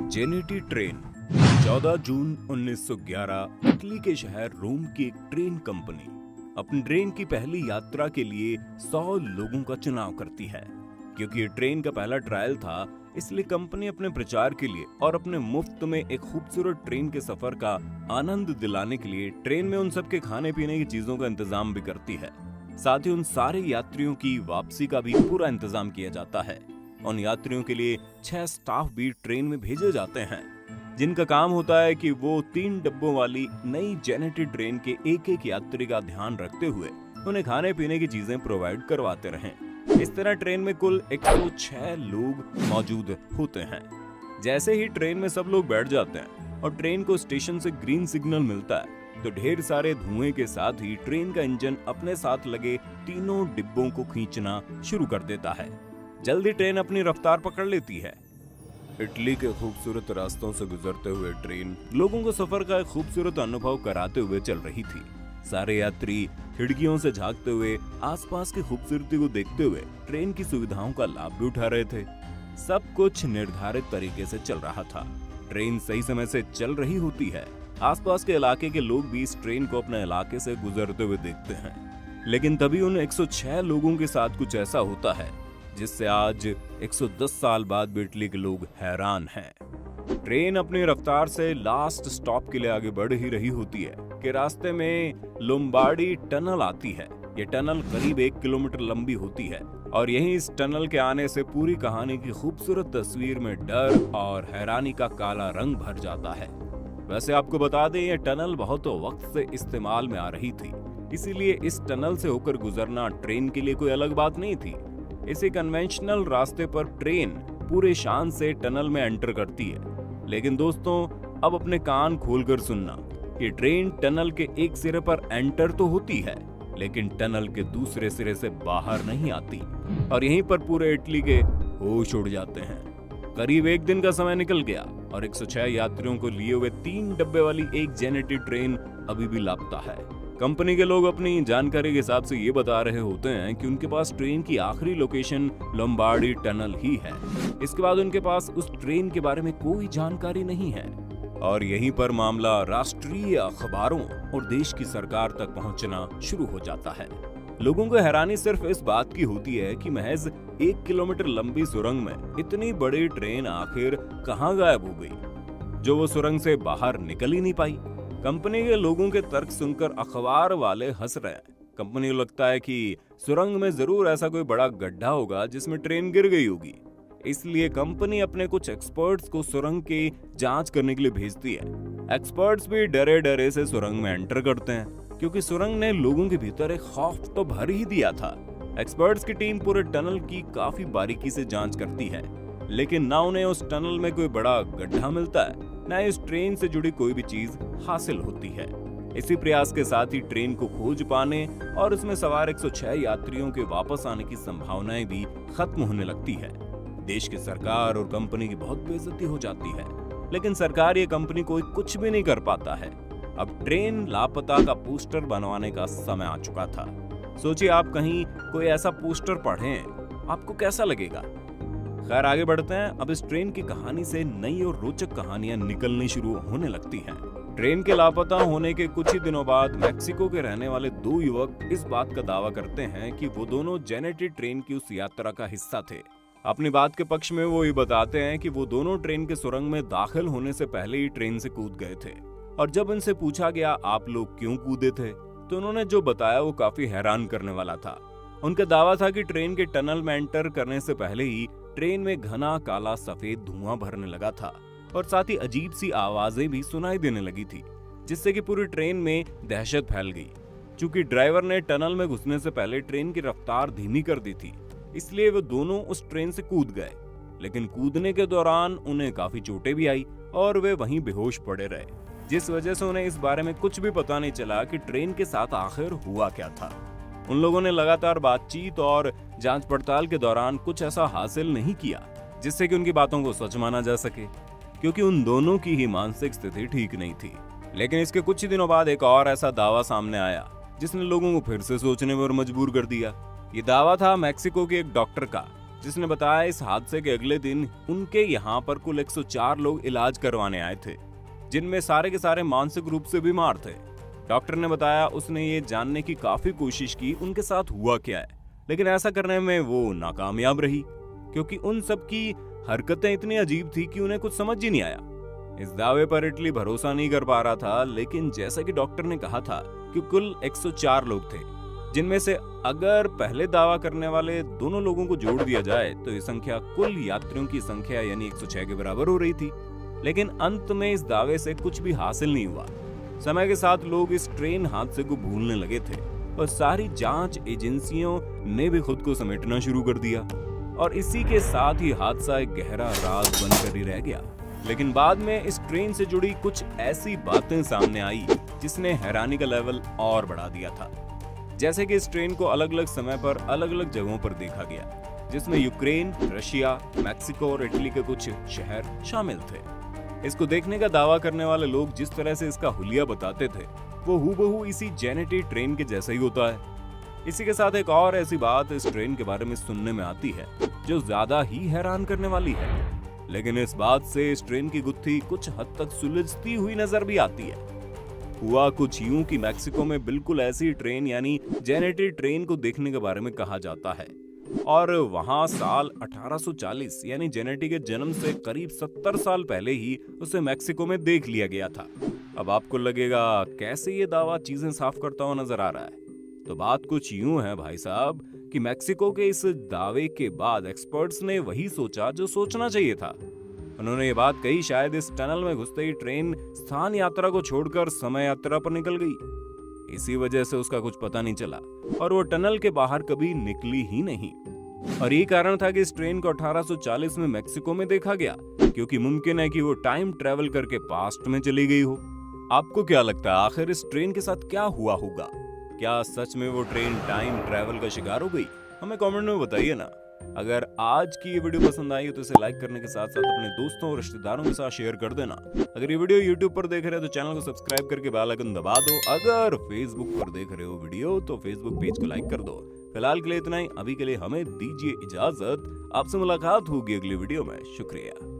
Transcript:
जेनेटी train 14 जून 1911 Italy के शहर रोम की एक ट्रेन कंपनी अपनी ट्रेन की पहली यात्रा के लिए 100 लोगों का चुनाव करती है। क्योंकि ये ट्रेन का पहला ट्रायल था, इसलिए कंपनी अपने प्रचार के लिए और अपने मुफ्त में एक खूबसूरत ट्रेन के सफर का आनंद दिलाने के लिए ट्रेन में उन सबके खाने पीने की चीजों का इंतजाम भी करती है। साथ ही उन सारे यात्रियों की वापसी का भी पूरा इंतजाम किया जाता है। उन यात्रियों के लिए 6 स्टाफ भी ट्रेन में भेजे जाते हैं, जिनका काम होता है कि वो 3 डब्बों वाली नई जेनेटी ट्रेन के एक एक यात्री का ध्यान रखते हुए उन्हें खाने पीने की चीजें प्रोवाइड करवाते रहें। इस तरह ट्रेन में कुल 106 लोग मौजूद होते हैं। जैसे ही ट्रेन में सब लोग बैठ जाते हैं और ट्रेन को स्टेशन से ग्रीन सिग्नल मिलता है, तो ढेर सारे धुएं के साथ ही ट्रेन का इंजन अपने साथ लगे तीनों डिब्बों को खींचना शुरू कर देता है। जल्दी ट्रेन अपनी रफ्तार पकड़ लेती है। इटली के खूबसूरत रास्तों से गुजरते हुए ट्रेन लोगों को सफर का एक खूबसूरत अनुभव कराते हुए चल रही थी। सारे यात्री खिड़कियों से झांकते हुए आसपास की खूबसूरती को देखते हुए ट्रेन की सुविधाओं का लाभ भी उठा रहे थे। सब कुछ निर्धारित तरीके से चल रहा था। ट्रेन सही समय से चल रही होती है। आसपास के इलाके के लोग भी इस ट्रेन को अपने इलाके से गुजरते हुए देखते हैं। लेकिन तभी उन 106 लोगों के साथ कुछ ऐसा होता है जिससे आज 110 साल बाद भी इटली के लोग हैरान हैं। ट्रेन अपनी रफ्तार से लास्ट स्टॉप के लिए आगे बढ़ ही रही होती है कि रास्ते में लोम्बार्डी टनल आती है। ये टनल करीब 1 किलोमीटर लंबी होती है और यहीं इस टनल के आने से पूरी कहानी की खूबसूरत तस्वीर में डर और हैरानी का काला रंग भर जाता है। वैसे आपको बता दें, ये टनल बहुत वक्त से इस्तेमाल में आ रही थी, इसीलिए इस टनल से होकर गुजरना ट्रेन के लिए कोई अलग बात नहीं थी। इसी कन्वेंशनल रास्ते पर ट्रेन पूरे शान से टनल में एंटर करती है। लेकिन दोस्तों, अब अपने कान खोलकर सुनना कि ट्रेन टनल के एक सिरे पर एंटर तो होती है, लेकिन टनल के दूसरे सिरे से बाहर नहीं आती और यहीं पर पूरे इटली के होश उड़ जाते हैं। करीब 1 दिन का समय निकल गया और 106 यात्रियों को लिए हुए 3 डब्बे वाली एक जेनेटी ट्रेन अभी भी लापता है। कंपनी के लोग अपनी जानकारी के हिसाब से ये बता रहे होते हैं कि उनके पास ट्रेन की आखिरी लोकेशन लोम्बार्डी टनल ही है। इसके बाद उनके पास उस ट्रेन के बारे में कोई जानकारी नहीं है और यहीं पर मामला राष्ट्रीय अखबारों और देश की सरकार तक पहुंचना शुरू हो जाता है। लोगों को हैरानी सिर्फ इस बात की होती है कि महज 1 किलोमीटर लंबी सुरंग में इतनी बड़ी ट्रेन आखिर कहां गायब हो गई, जो वो सुरंग से बाहर निकल ही नहीं पाई। कंपनी के लोगों के तर्क सुनकर अखबार वाले हंस रहे हैं। कंपनी को लगता है कि सुरंग में जरूर ऐसा कोई बड़ा गड्ढा होगा जिसमें ट्रेन गिर गई होगी। इसलिए कंपनी अपने कुछ एक्सपर्ट्स को सुरंग की जांच करने के लिए भेजती है। एक्सपर्ट्स भी डरे डरे से सुरंग में एंटर करते हैं, क्योंकि सुरंग ने लोगों के भीतर एक खौफ तो भर ही दिया था। एक्सपर्ट्स की टीम पूरे टनल की काफी बारीकी से जांच करती है, लेकिन ना उन्हें उस टनल में कोई बड़ा गड्ढा मिलता है, न इस ट्रेन से जुड़ी कोई भी चीज हासिल होती है। इसी प्रयास के साथ ही ट्रेन को खोज पाने और उसमें सवार 106 यात्रियों के वापस आने की संभावनाएं भी खत्म होने लगती है। देश की सरकार और कंपनी की बहुत बेइज्जती हो जाती है, लेकिन सरकार ये कंपनी कोई कुछ भी नहीं कर पाता है। अब ट्रेन लापता का पोस्टर बनवाने का समय आ चुका था। सोचिए, आप कहीं कोई ऐसा पोस्टर पढ़ें, आपको कैसा लगेगा? खैर, आगे बढ़ते हैं। अब इस ट्रेन की कहानी से नई और रोचक कहानियां निकलनी शुरू होने लगती हैं। ट्रेन के लापता होने के कुछ ही दिनों बाद मेक्सिको के रहने वाले 2 युवक इस बात का दावा करते हैं कि वो दोनों जेनेटी ट्रेन की उस यात्रा का हिस्सा थे। अपनी बात के पक्ष में वो ये बताते हैं कि वो दोनों ट्रेन के सुरंग में दाखिल होने से पहले ही ट्रेन से कूद गए थे, और जब उनसे पूछा गया आप लोग क्यों कूदे थे, तो उन्होंने जो बताया वो काफी हैरान करने वाला था। उनका दावा था कि ट्रेन के टनल में एंटर करने से पहले ही ट्रेन में घना काला सफेद धुआं भरने लगा था और साथ ही अजीब सी आवाजें भी सुनाई देने लगी थी, जिससे कि पूरी ट्रेन में दहशत फैल गई। चूंकि ड्राइवर ने टनल में घुसने से पहले ट्रेन की रफ्तार धीमी कर दी थी, इसलिए वो दोनों उस ट्रेन से कूद गए। लेकिन कूदने के दौरान उन्हें काफी चोटें भी आई और वे वहीं बेहोश पड़े रहे, जिस वजह से उन्हें इस बारे में कुछ भी पता नहीं चला कि ट्रेन के साथ आखिर हुआ क्या था। उन लोगों ने लगातार बातचीत और जांच पड़ताल के दौरान कुछ ऐसा हासिल नहीं किया जिससे कि उनकी बातों को सच माना जा सके, क्योंकि उन दोनों की ही मानसिक स्थिति ठीक नहीं थी। लेकिन इसके कुछ ही दिनों बाद एक और ऐसा दावा सामने आया जिसने लोगों को फिर से सोचने पर मजबूर कर दिया। ये दावा था मैक्सिको के एक डॉक्टर का, जिसने बताया इस हादसे के अगले दिन उनके यहाँ पर कुल 104 लोग इलाज करवाने आए थे, जिनमें सारे के सारे मानसिक रूप से बीमार थे। डॉक्टर ने बताया उसने ये जानने की काफी कोशिश की उनके साथ हुआ क्या है, लेकिन ऐसा करने में वो नाकामयाब रही, क्योंकि उन सब की हरकतें इतनी अजीब थी कि उन्हें कुछ समझ ही नहीं आया। इस दावे पर इटली भरोसा नहीं कर पा रहा था, लेकिन जैसा कि डॉक्टर ने कहा था कि कुल 104 लोग थे, जिनमें से अगर पहले दावा करने वाले दोनों लोगों को जोड़ दिया जाए तो ये संख्या कुल यात्रियों की संख्या यानी 106 के बराबर हो रही थी। लेकिन अंत में इस दावे से कुछ भी हासिल नहीं हुआ। समय के साथ लोग इस ट्रेन हादसे को भूलने लगे थे और सारी जांच एजेंसियों ने भी खुद को समेटना शुरू कर दिया, और इसी के साथ ही हादसा एक गहरा राज बनकर ही रह गया। लेकिन बाद में इस ट्रेन से जुड़ी कुछ ऐसी बातें सामने आई जिसने हैरानी का लेवल और बढ़ा दिया था। जैसे कि इस ट्रेन को अलग अलग समय पर अलग अलग जगहों पर देखा गया, जिसमें यूक्रेन, रशिया, मैक्सिको और इटली के कुछ शहर शामिल थे। इसको देखने का दावा करने वाले लोग जिस तरह से इसका हुलिया बताते थे वो हूबहू इसी जेनेटी ट्रेन के जैसा ही होता है। इसी के साथ एक और ऐसी बात इस ट्रेन के बारे में सुनने में आती है जो ज्यादा ही हैरान करने वाली है, लेकिन इस बात से इस ट्रेन की गुत्थी कुछ हद तक सुलझती हुई नजर भी आती है। हुआ कुछ यूं कि मैक्सिको में बिल्कुल ऐसी ट्रेन यानी जेनेटी ट्रेन को देखने के बारे में कहा जाता है, और वहां साल 1840 यानी जेनेटी के जन्म से करीब 70 साल पहले ही उसे मैक्सिको में देख लिया गया था। अब आपको लगेगा कैसे ये दावा चीजें साफ करता हुआ नजर आ रहा है। तो बात कुछ यूं है भाई साहब कि मैक्सिको के इस दावे के बाद एक्सपर्ट्स ने वही सोचा जो सोचना चाहिए था। उन्होंने ये बात कही शायद इस टनल में घुसते ही ट्रेन स्थान यात्रा को छोड़कर समय यात्रा पर निकल गई। इसी वजह से उसका कुछ पता नहीं चला और वो टनल के बाहर कभी निकली ही नहीं। और ये कारण था कि इस ट्रेन को 1840 में मैक्सिको में देखा गया, क्योंकि मुमकिन है कि वो टाइम ट्रेवल करके पास्ट में चली गई हो। आपको क्या लगता है आखिर इस ट्रेन के साथ क्या हुआ होगा? क्या सच में वो ट्रेन टाइम ट्रेवल का शिकार हो गई? हमें कमेंट में बताइए ना। अगर आज की ये वीडियो पसंद आई तो इसे लाइक करने के साथ साथ अपने दोस्तों और रिश्तेदारों के साथ शेयर कर देना। अगर ये वीडियो YouTube पर देख रहे हो तो चैनल को सब्सक्राइब करके बेल आइकन दबा दो। अगर Facebook पर देख रहे हो वीडियो तो Facebook पेज को लाइक कर दो। फिलहाल के लिए इतना ही, अभी के लिए हमें दीजिए इजाजत। आपसे मुलाकात होगी अगली वीडियो में। शुक्रिया।